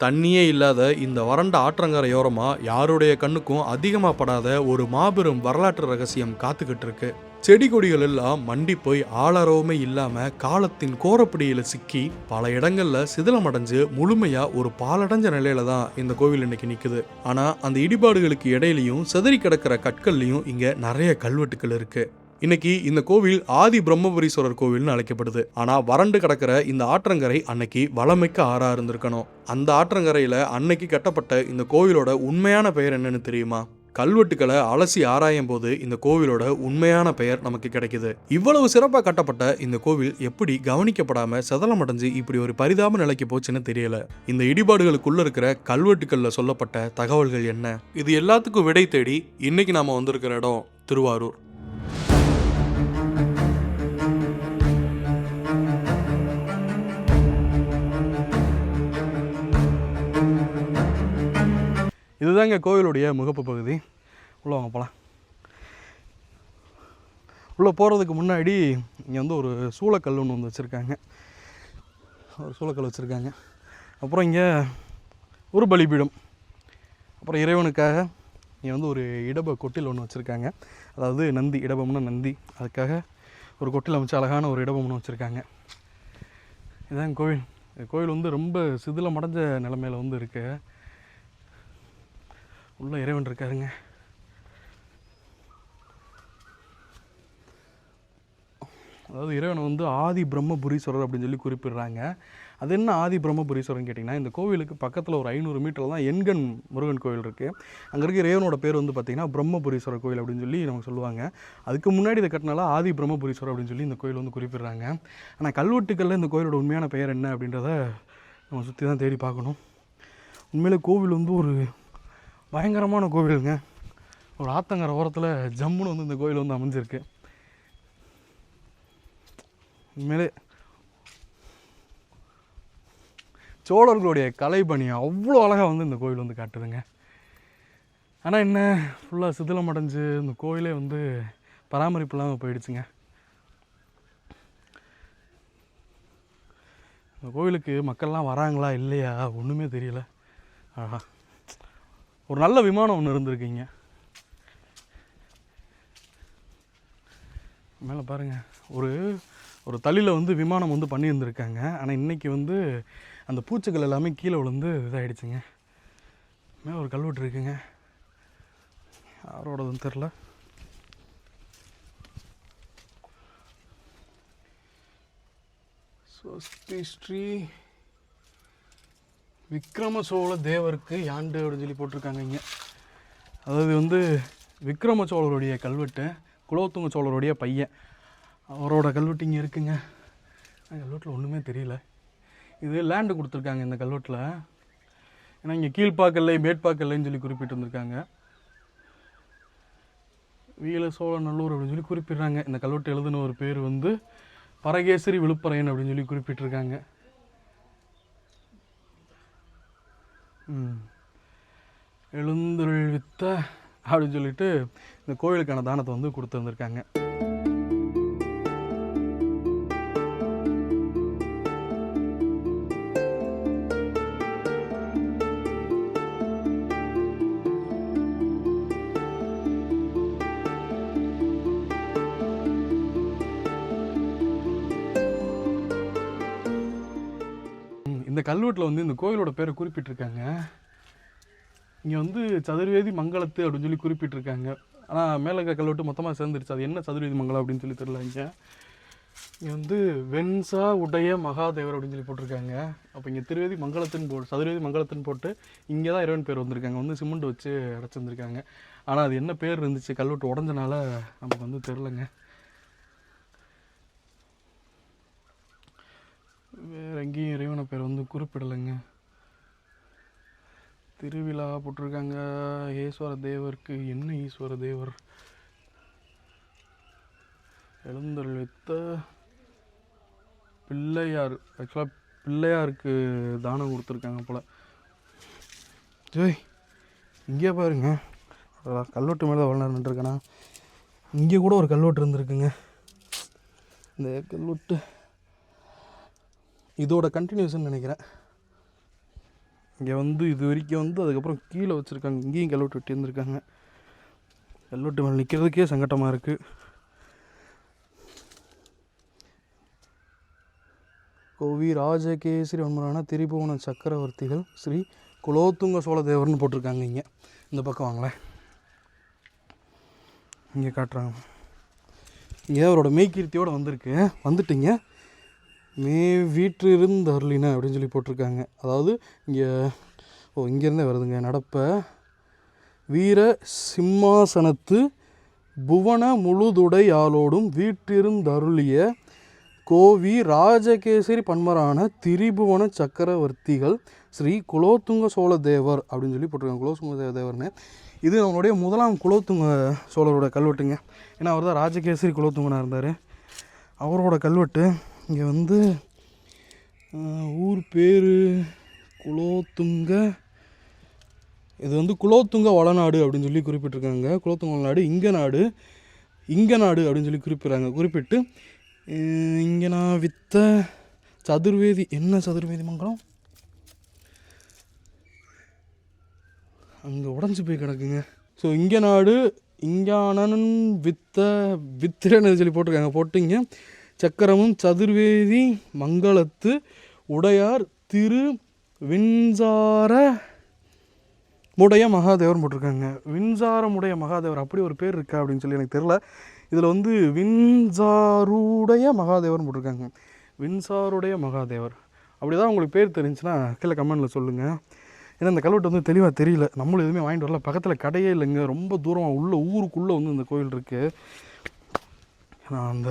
தண்ணியே இல்லாத இந்த வறண்ட ஆற்றங்கரையோரமா யாருடைய கண்ணுக்கும் அதிகமாக படாத ஒரு மாபெரும் வரலாற்று ரகசியம் காத்துக்கிட்டு இருக்கு. செடி கொடிகள் எல்லாம் மண்டி போய் ஆளரவுமே இல்லாம காலத்தின் கோரப்பிடியில சிக்கி பல இடங்கள்ல சிதிலமடைஞ்சு முழுமையா ஒரு பாலடைஞ்ச நிலையில தான் இந்த கோவில் இன்னைக்கு நிக்குது. ஆனா அந்த இடிபாடுகளுக்கு இடையிலையும் செதறி கிடக்கிற கற்கள்லையும் இங்க நிறைய கல்வெட்டுக்கள் இருக்கு. இன்னைக்கு இந்த கோவில் ஆதி பிரம்மபுரீஸ்வரர் கோவில்னு அழைக்கப்படுது. ஆனா வறண்டு கிடக்கிற இந்த ஆற்றங்கரை அன்னைக்கு வளமிக்க ஆறா இருந்திருக்கணும். அந்த ஆற்றங்கரையில அன்னைக்கு கட்டப்பட்ட இந்த கோவிலோட உண்மையான பெயர் என்னன்னு தெரியுமா? கல்வெட்டுக்களை அலசி ஆராயும் போது இந்த கோவிலோட உண்மையான பெயர் நமக்கு கிடைக்குது. இவ்வளவு சிறப்பாக கட்டப்பட்ட இந்த கோவில் எப்படி கவனிக்கப்படாம சதலமடைஞ்சு இப்படி ஒரு பரிதாப நிலைக்கு போச்சுன்னு தெரியல. இந்த இடிபாடுகளுக்குள்ள இருக்கிற கல்வெட்டுக்கள்ல சொல்லப்பட்ட தகவல்கள் என்ன? இது எல்லாத்துக்கும் விடை தேடி இன்னைக்கு நாம வந்திருக்கிற இடம் திருவாரூர். இதுதாங்க கோவிலுடைய முகப்பு பகுதி. உள்ளே வாங்க போகலாம். உள்ளே போகிறதுக்கு முன்னாடி இங்கே வந்து ஒரு சூளக்கல் ஒன்று வந்து வச்சுருக்காங்க. ஒரு சூளக்கல் வச்சுருக்காங்க. அப்புறம் இங்கே ஒரு பலிபீடம். அப்புறம் இறைவனுக்காக இங்கே வந்து ஒரு இடப கொட்டில் ஒன்று வச்சுருக்காங்க. அதாவது நந்தி, இடபம்னா நந்தி, அதுக்காக ஒரு கொட்டில் அமைச்சு அழகான ஒரு இடபம் ஒன்று வச்சுருக்காங்க. இதுதான் கோவில். கோவில் வந்து ரொம்ப சிதிலமடைஞ்ச நிலைமையில் வந்து இருக்குது. உள்ள இறைவன் இருக்காருங்க. அதாவது இறைவனை வந்து ஆதி பிரம்மபுரீஸ்வரர் அப்படின்னு சொல்லி குறிப்பிடுறாங்க. அது என்ன ஆதி பிரம்மபுரீஸ்வரர்னு கேட்டிங்கன்னா, இந்த கோவிலுக்கு பக்கத்தில் ஒரு 500 மீட்டரில் தான் எண்கண் முருகன் கோவில் இருக்குது. அங்கே இருக்க இறைவனோட பேர் வந்து பார்த்திங்கன்னா பிரம்மபுரீஸ்வரர் கோவில் அப்படின்னு சொல்லி நமக்கு சொல்லுவாங்க. அதுக்கு முன்னாடி இதை கட்டினால ஆதி பிரம்மபுரீஸ்வரர் அப்படின்னு சொல்லி இந்த கோயில் வந்து குறிப்பிடுறாங்க. ஆனால் கல்வெட்டுக்களில் இந்த கோயிலோட உண்மையான பெயர் என்ன அப்படின்றத நம்ம சுற்றி தான் தேடி பார்க்கணும். உண்மையிலே கோவில் வந்து ஒரு பயங்கரமான கோவிலுங்க. ஒரு ஆத்தங்கரை ஓரத்தில் ஜம்முன்னு வந்து இந்த கோயில் வந்து அமைஞ்சிருக்கு. உண்மையிலே சோழர்களுடைய கலைப்பணி அவ்வளோ அழகாக வந்து இந்த கோயில் வந்து காட்டுதுங்க. ஆனால் என்ன, ஃபுல்லாக சிதிலம் அடைஞ்சு இந்த கோயிலே வந்து பராமரிப்பு இல்லாமல் போயிடுச்சுங்க. இந்த கோவிலுக்கு மக்கள்லாம் வராங்களா இல்லையா ஒன்றுமே தெரியல. ஆஹா, ஒரு நல்ல விமானம் ஒன்று இருந்திருக்கீங்க. மேலே பாருங்கள், ஒரு தள்ளியில் வந்து விமானம் வந்து பண்ணியிருந்துருக்காங்க. ஆனால் இன்றைக்கி வந்து அந்த பூச்சிகள் எல்லாமே கீழே விழுந்து இதாகிடுச்சுங்க. மேலே ஒரு கல்வெட்டு இருக்குங்க, யாரோடதுன்னு தெரில. ஸ்வஸ்தி ஸ்ரீ விக்ரம சோழ தேவருக்கு யாண்டு அப்படின்னு சொல்லி போட்டிருக்காங்க இங்கே. அதாவது வந்து விக்ரம சோழருடைய கல்வெட்டு, குலோத்துங்க சோழருடைய பையன், அவரோட கல்வெட்டு இங்கே இருக்குங்க. கல்வெட்டில் ஒன்றுமே தெரியல. இது லேண்டு கொடுத்துருக்காங்க இந்த கல்வெட்டில். ஏன்னா இங்கே கீழ்ப்பாக்கல்லை மேற்பாக்கல்லைன்னு சொல்லி குறிப்பிட்டு வந்திருக்காங்க. வீல சோழநல்லூர் அப்படின்னு சொல்லி குறிப்பிட்றாங்க. இந்த கல்வெட்டு எழுதின ஒரு பேர் வந்து பரகேசரி விழுப்பரையன் அப்படின்னு சொல்லி குறிப்பிட்டிருக்காங்க. எழுந்தருள் வித்த அப்படின்னு சொல்லிட்டு இந்த கோவிலுக்கான தானத்தை வந்து கொடுத்து வந்திருக்காங்க. இந்த கல்வெட்டில் வந்து இந்த கோயிலோட பேரை குறிப்பிட்டிருக்காங்க. இங்கே வந்து சதுர்வேதி மங்களத்து அப்படின்னு சொல்லி குறிப்பிட்டிருக்காங்க. ஆனால் மேலே இருக்க கல்வெட்டு மொத்தமாக சேர்ந்துருச்சு. அது என்ன சதுர்வேதி மங்கலம் அப்படின்னு சொல்லி தெரியல. இங்கே வந்து வெண்சா உடைய மகாதேவர் அப்படின்னு சொல்லி போட்டிருக்காங்க. அப்போ இங்கே திருவேதி மங்களத்துன்னு சதுர்வேதி மங்களத்துன்னு போட்டு இங்கே தான் இறைவன் பேர் வந்திருக்காங்க. வந்து சிமெண்ட் வச்சு அடைச்சிருந்துருக்காங்க. ஆனால் அது என்ன பேர் இருந்துச்சு, கல்வெட்டு உடஞ்சனால நமக்கு வந்து தெரிலங்க. வேறு எங்கேயும் இறைவனை பேர் வந்து குறிப்பிடலைங்க. திருவிழா போட்டிருக்காங்க. ஈஸ்வர தேவருக்கு என்ன ஈஸ்வர தேவர் எழுந்தருள் வித்த பிள்ளையார். ஆக்சுவலாக பிள்ளையாருக்கு தானம் கொடுத்துருக்காங்க போல். ஜோய் இங்கே பாருங்க, கல்வெட்டு மேலே எவ்வளோ நேரம் நின்றுருக்கேன்னா, இங்கே கூட ஒரு கல்வெட்டு இருந்திருக்குங்க. இந்த கல்வெட்டு இதோட கண்டினியூஷன் நினைக்கிறேன். இங்கே வந்து இது வரைக்கும் வந்து அதுக்கப்புறம் கீழே வச்சுருக்காங்க. இங்கேயும் கல்வெட்டு வெட்டி இருந்திருக்காங்க. கல்வெட்டு மேலே நிற்கிறதுக்கே சங்கட்டமாக இருக்குது. கோவி ராஜகேசரி வன்மரான திரிபுவன சக்கரவர்த்திகள் ஸ்ரீ குலோத்துங்க சோழ தேவர்னு போட்டிருக்காங்க. இங்கே இந்த பக்கம் வாங்களேன், இங்கே காட்டுறாங்க. இங்கே அவரோட மெய்கீர்த்தியோடு வந்திருக்கு. வந்துட்டிங்க வீற்றிருந்து அருளின அப்படின்னு சொல்லி போட்டிருக்காங்க. அதாவது இங்கே இங்கேருந்தே வருதுங்க. நடப்ப வீர சிம்மாசனத்து புவன முழுதுடை ஆளோடும் வீற்றிருந்தருளிய கோவி ராஜகேசரி பன்மரான திரிபுவன சக்கரவர்த்திகள் ஸ்ரீ குலோத்துங்க சோழ தேவர் அப்படின்னு சொல்லி போட்டிருக்காங்க. குலோத்துங்க தேவர்னு இது அவனுடைய முதலாம் குலோத்துங்க சோழரோட கல்வெட்டுங்க. ஏன்னா அவர் தான் ராஜகேசரி குலோத்துங்கனாக இருந்தார். அவரோட கல்வெட்டு இங்கே வந்து ஊர் பேர் குலோத்துங்க. இது வந்து குலோத்துங்க வளநாடு அப்படின்னு சொல்லி குறிப்பிட்டிருக்காங்க. குலோத்துங்க வளநாடு இங்க நாடு அப்படின்னு சொல்லி குறிப்பிட்டு இங்கே நான் வித்த சதுர்வேதி என்ன சதுர்வேதி மங்கலம் அங்கே உடஞ்சி போய் கிடக்குங்க. ஸோ இங்கே நாடு இங்கானன் வித்திரன்னு சொல்லி போட்டிருக்காங்க. போட்டிங்க சக்கரமும் சதுர்வேதி மங்களத்து உடையார் திரு வின்சார முடைய மகாதேவர் போட்டிருக்காங்க. வின்சாரமுடைய மகாதேவர் அப்படி ஒரு பேர் இருக்கா அப்படின்னு சொல்லி எனக்கு தெரில. இதில் வந்து வின்சாருடைய மகாதேவர்னு போட்டிருக்காங்க. வின்சாருடைய மகாதேவர் அப்படி தான் உங்களுக்கு பேர் தெரிஞ்சுன்னா கீழே கமெண்டில் சொல்லுங்கள். ஏன்னா இந்த கல்வெட்டு வந்து தெளிவாக தெரியல. நம்மளும் எதுவுமே வாங்கிட்டு வரல. பக்கத்தில் கடையே இல்லைங்க. ரொம்ப தூரமாக ஊருக்குள்ளே வந்து இந்த கோயில் இருக்குது. நான் அந்த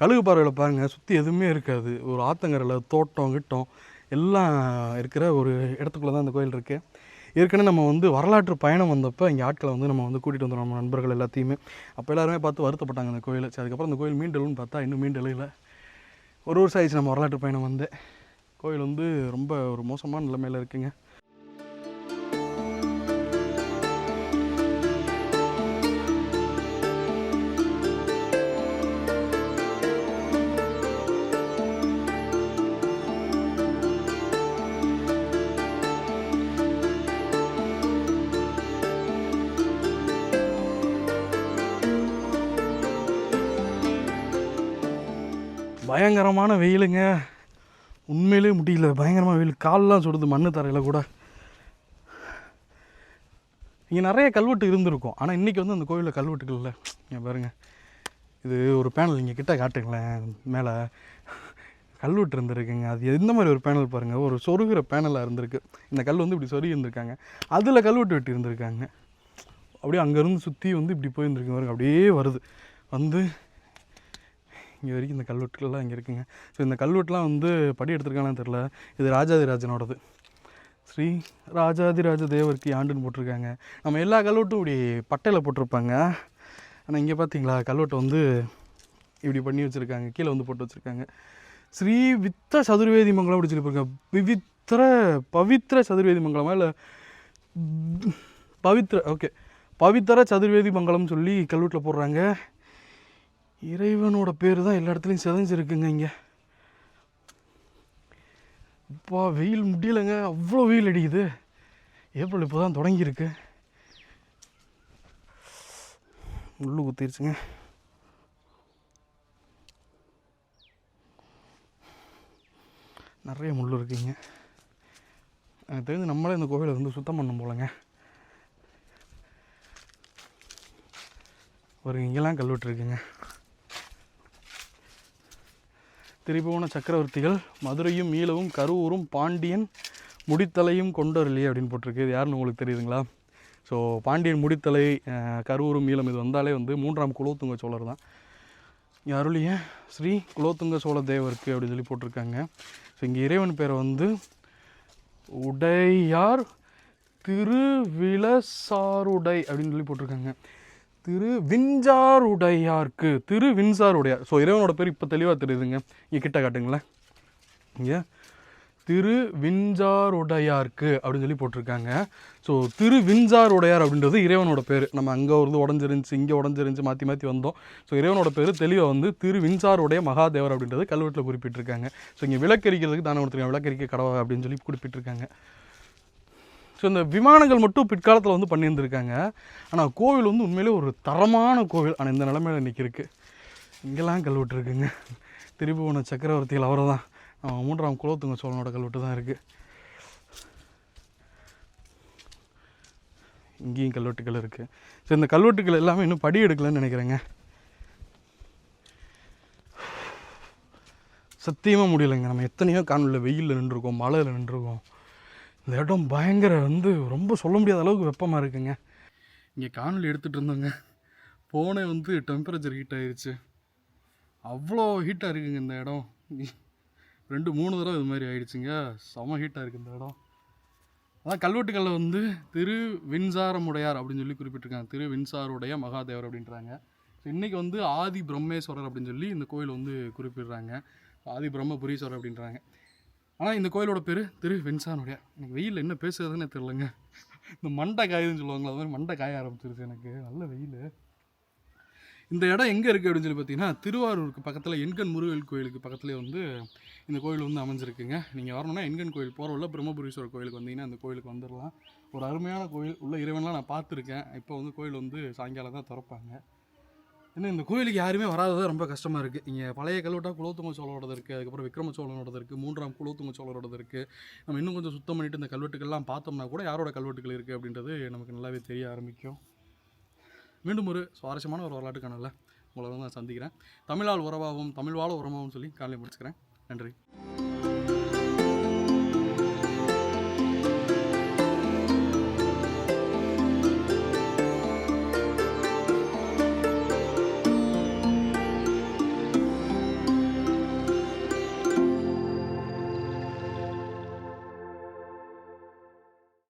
கழுகு பார்வையில் பாருங்கள், சுற்றி எதுவுமே இருக்காது. ஒரு ஆத்தங்கரையில் தோட்டம் கிட்டம் எல்லாம் இருக்கிற ஒரு இடத்துக்குள்ளே தான் இந்த கோயில் இருக்குது. ஏற்கனவே நம்ம வந்து வரலாற்று பயணம் வந்தப்போ இங்கே ஆட்களை வந்து நம்ம வந்து கூட்டிகிட்டு வந்துடும், நம்ம நண்பர்கள் எல்லாத்தையுமே. அப்போ எல்லாருமே பார்த்து வருத்தப்பட்டாங்க இந்த கோயில். சரி, அதுக்கப்புறம் இந்த கோயில் மீண்டலுன்னு பார்த்தா இன்னும் மீண்டல. ஒரு வருஷம் ஆயிடுச்சு நம்ம வரலாற்று பயணம் வந்து. கோயில் வந்து ரொம்ப ஒரு மோசமான நிலைமையில் இருக்குங்க. பயங்கரமான வெயிலுங்க. உண்மையிலே முடியல. பயங்கரமாக வெயில். காலெலாம் சுடுது மண்ணு தரையில் கூட. இங்கே நிறைய கல்வெட்டு இருந்திருக்கும். ஆனால் இன்றைக்கி வந்து அந்த கோயிலில் கல்வெட்டுகள் இல்லை. இங்கே பாருங்கள், இது ஒரு பேனல் இங்கே கிட்ட காட்டுங்களேன். மேலே கல்வெட்டு இருந்திருக்குங்க. அது எந்த மாதிரி ஒரு பேனல் பாருங்கள், ஒரு சொருகிற பேனலாக இருந்திருக்கு. இந்த கல் வந்து இப்படி சொருகி இருந்திருக்காங்க. அதில் கல்வெட்டு வெட்டி இருந்திருக்காங்க. அப்படியே அங்கேருந்து சுற்றி வந்து இப்படி போயிருந்துருக்கு பாருங்க. அப்படியே வருது வந்து இங்கே வரைக்கும் இந்த கல்வெட்டுலாம் இங்கே இருக்குங்க. ஸோ இந்த கல்வெட்டுலாம் வந்து படி எடுத்துருக்கானு தெரில. இது ராஜாதிராஜனோடது. ஸ்ரீ ராஜாதிராஜ தேவருக்கு ஆண்டுன்னு போட்டிருக்காங்க. நம்ம எல்லா கல்வெட்டும் இப்படி பட்டையில் போட்டிருப்பாங்க. ஆனால் இங்கே பார்த்தீங்களா கல்வெட்டை வந்து இப்படி பண்ணி வச்சுருக்காங்க. கீழே வந்து போட்டு வச்சுருக்காங்க. ஸ்ரீ வித்த சதுர்வேதி மங்கலம் அப்படி சொல்லியிருப்பாங்க. பவித்ர சதுர்வேதி மங்கலமா இல்லை பவித்திர சதுர்வேதி மங்கலம்னு சொல்லி கல்வெட்டில் போடுறாங்க. இறைவனோட பேர் தான் எல்லா இடத்துலையும் செதஞ்சிருக்குங்க. இங்கே இப்போ வெயில் முடியலைங்க. அவ்வளோ வெயில் அடிக்குது. ஏப்ரல் இப்போ தான் தொடங்கியிருக்கு. முள்ளு குத்திருச்சுங்க. நிறைய முள் இருக்குங்க. எனக்கு தெரிஞ்சு நம்மளே இந்த கோவிலை வந்து சுத்தம் பண்ண போலங்க. ஒரு இங்கெல்லாம் கல்வெட்டு இருக்குங்க. திரிபுவன சக்கரவர்த்திகள் மதுரையும் ஈழவும் கரூரும் பாண்டியன் முடித்தலையும் கொண்டருளி அப்படின்னு போட்டிருக்கு. இது யாருன்னு உங்களுக்கு தெரியுதுங்களா? ஸோ பாண்டியன் முடித்தலை, கரூரும் ஈழம் இது வந்தாலே வந்து 3ஆம் குலோத்துங்க சோழர் தான். இங்கே அருளிய ஸ்ரீ குலோத்துங்க சோழ தேவருக்கு அப்படின்னு சொல்லி போட்டிருக்காங்க. ஸோ இங்கே இறைவன் பேரை வந்து உடையார் திருவிழசாருடை அப்படின்னு சொல்லி போட்டிருக்காங்க. திருவின்சாருடையாருக்கு, திருவின்சாருடையார். ஸோ இறைவனோட பேர் இப்போ தெளிவாக தெரியுதுங்க. இங்கே கிட்ட காட்டுங்களேன். இங்கே திருவின்சாருடையாருக்கு அப்படின்னு சொல்லி போட்டிருக்காங்க. ஸோ திருவின்சாருடையார் அப்படின்றது இறைவனோட பேர். நம்ம அங்கே ஒரு உடஞ்சிருந்துச்சு, இங்கே உடஞ்சிருந்துச்சு, மாற்றி மாற்றி வந்தோம். ஸோ இறைவனோட பேர் தெளிவாக வந்து திருவின்சாருடைய மகாதேவர் அப்படின்றது கல்வெட்டில் குறிப்பிட்டிருக்காங்க. ஸோ இங்கே விளக்கரிக்கிறதுக்கு தானே கொடுத்துருக்காங்க. விளக்கரிக்க கடவை அப்படின்னு சொல்லி குறிப்பிட்டிருக்காங்க. ஸோ இந்த விமானங்கள் மட்டும் பிற்காலத்தில் வந்து பண்ணியிருந்திருக்காங்க. ஆனால் கோவில் வந்து உண்மையிலே ஒரு தரமான கோவில். ஆனால் இந்த நிலைமையில் இன்றைக்கி இருக்குது. இங்கெல்லாம் கல்வெட்டு இருக்குங்க. திரிபுவன சக்கரவர்த்திகள் அவர் தான், 3ஆம் குலோத்துங்க சோழனோட கல்வெட்டு தான் இருக்குது. இங்கேயும் கல்வெட்டுகள் இருக்குது. ஸோ இந்த கல்வெட்டுகள் எல்லாமே இன்னும் படி எடுக்கலைன்னு நினைக்கிறேங்க. சத்தியமாக முடியலைங்க. நம்ம எத்தனையோ காணொலியில் வெயிலில் நின்றுருக்கோம், மழையில் நின்றுருக்கோம். இந்த இடம் பயங்கர வந்து ரொம்ப சொல்ல முடியாத அளவுக்கு வெப்பமாக இருக்குங்க. இங்கே காணொலி எடுத்துகிட்டு இருந்தோங்க, போனே வந்து டெம்பரேச்சர் ஹீட் ஆயிடுச்சு. அவ்வளோ ஹீட்டாக இருக்குங்க இந்த இடம். 2-3 தடவை இது மாதிரி ஆயிடுச்சுங்க. செம ஹீட்டாக இருக்குது இந்த இடம். அதான் கல்வெட்டுக்களில் வந்து திரு வின்சாரமுடையார் அப்படின்னு சொல்லி குறிப்பிட்டிருக்காங்க. திரு வின்சாருடைய மகாதேவர் அப்படின்றாங்க. ஸோ இன்றைக்கி வந்து ஆதி பிரம்மேஸ்வரர் அப்படின்னு சொல்லி இந்த கோயில் வந்து குறிப்பிடுறாங்க. ஆதி பிரம்மபுரீஸ்வரர் அப்படின்றாங்க. ஆனால் இந்த கோயிலோட பேர் திரு வின்சாருடையார். எனக்கு வெயில் என்ன பேசுறதுன்னு தெரிலங்க. இந்த மண்டை காயுதுன்னு சொல்லுவாங்களா, அது மாதிரி மண்டை காய ஆரம்பிச்சிருச்சு எனக்கு. நல்ல வெயில். இந்த இடம் எங்கே இருக்குது அப்படின்னு சொல்லி பார்த்தீங்கன்னா, திருவாரூருக்கு பக்கத்தில் எண்கண் முருகன் கோயிலுக்கு பக்கத்துலேயே வந்து இந்த கோயில் வந்து அமைஞ்சிருக்குங்க. நீங்கள் வரணும்னா எண்கண் கோயில் போகிற உள்ள பிரம்மபுரீஸ்வரர் கோயிலுக்கு வந்தீங்கன்னா அந்த கோயிலுக்கு வந்துடலாம். ஒரு அருமையான கோயில். உள்ள இறைவன்லாம் நான் பார்த்துருக்கேன். இப்போ வந்து கோயில் வந்து சாயங்காலம் தான் திறப்பாங்க. ஏன்னா இந்த கோயிலுக்கு யாருமே வராதது ரொம்ப கஷ்டமாக இருக்குது. இங்கே பழைய கல்வெட்டாக குலோத்துங்க சோழரோடது இருக்குது, அதுக்கப்புறம் விக்ரம சோழனோடது இருக்குது, 3ஆம் குலோத்துங்க சோழரோடது இருக்குது. நம்ம இன்னும் கொஞ்சம் சுத்தம் பண்ணிவிட்டு இந்த கல்வெட்டுக்கள்லாம் பார்த்தோம்னா கூட யாரோட கல்வெட்டுகள் இருக்குது அப்படின்றது நமக்கு நல்லாவே தெரிய ஆரம்பிக்கும். மீண்டும் ஒரு சுவாரஸ்யமான ஒரு வரலாற்று காணொலியில் உங்களை வந்து நான் சந்திக்கிறேன். தமிழால் உறவாகவும் தமிழ் வாழ உறவாகவும் சொல்லி காலையில் முடிச்சுக்கிறேன். நன்றி.